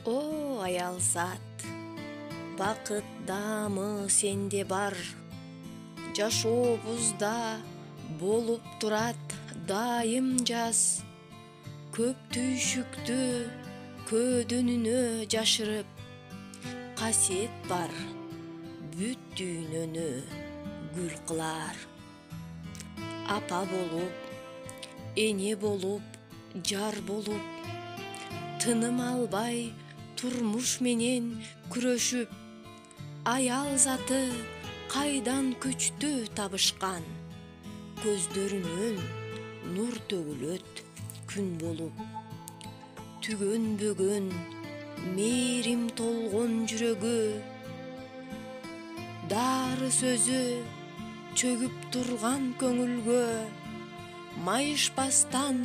О, аял зат, бакыт даамы сенде бар. Жашообузда болуп турат дайым жаз. Көп түйшүктү көөдөнүнө жашырып, касиет бар, бүт дүйнөнү гүл кылар. Апа болуп, эне болуп, жар болуп, тыным албай турмуш менен күрөшүп, аял заты кайдан күчтү табышкан, көздөрүнөн нур төгүлөт күн болуп. Түгөнбөгөн мээрим толгон жүрөгү, дары сөзү чөгүп турган көңүлгө, майышпастан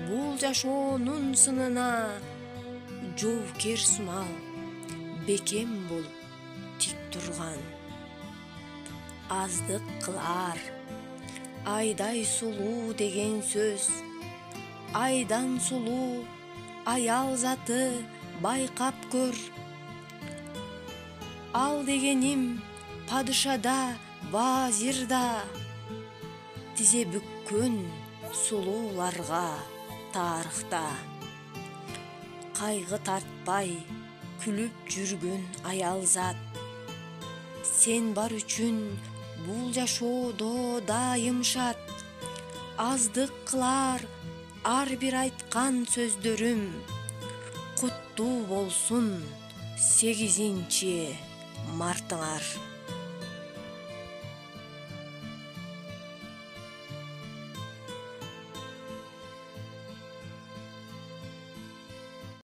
бул жашоонун сынына, жоокер сунал бекем болуп тик турган. Аздык кылар айдай сулуу деген сөз, айдан сулуу аял заты байкап көр. Ал дегеним падышада, вазирда, тизе бүккөн сулууларга тарыхта. Кайгы тартпай күлүп жүргөн аял зат, сен бар үчүн бул жашоодо дайым шат. Аздык кылар ар бир айткан сөздөрүм, куттуу болсун 8 мартыңар.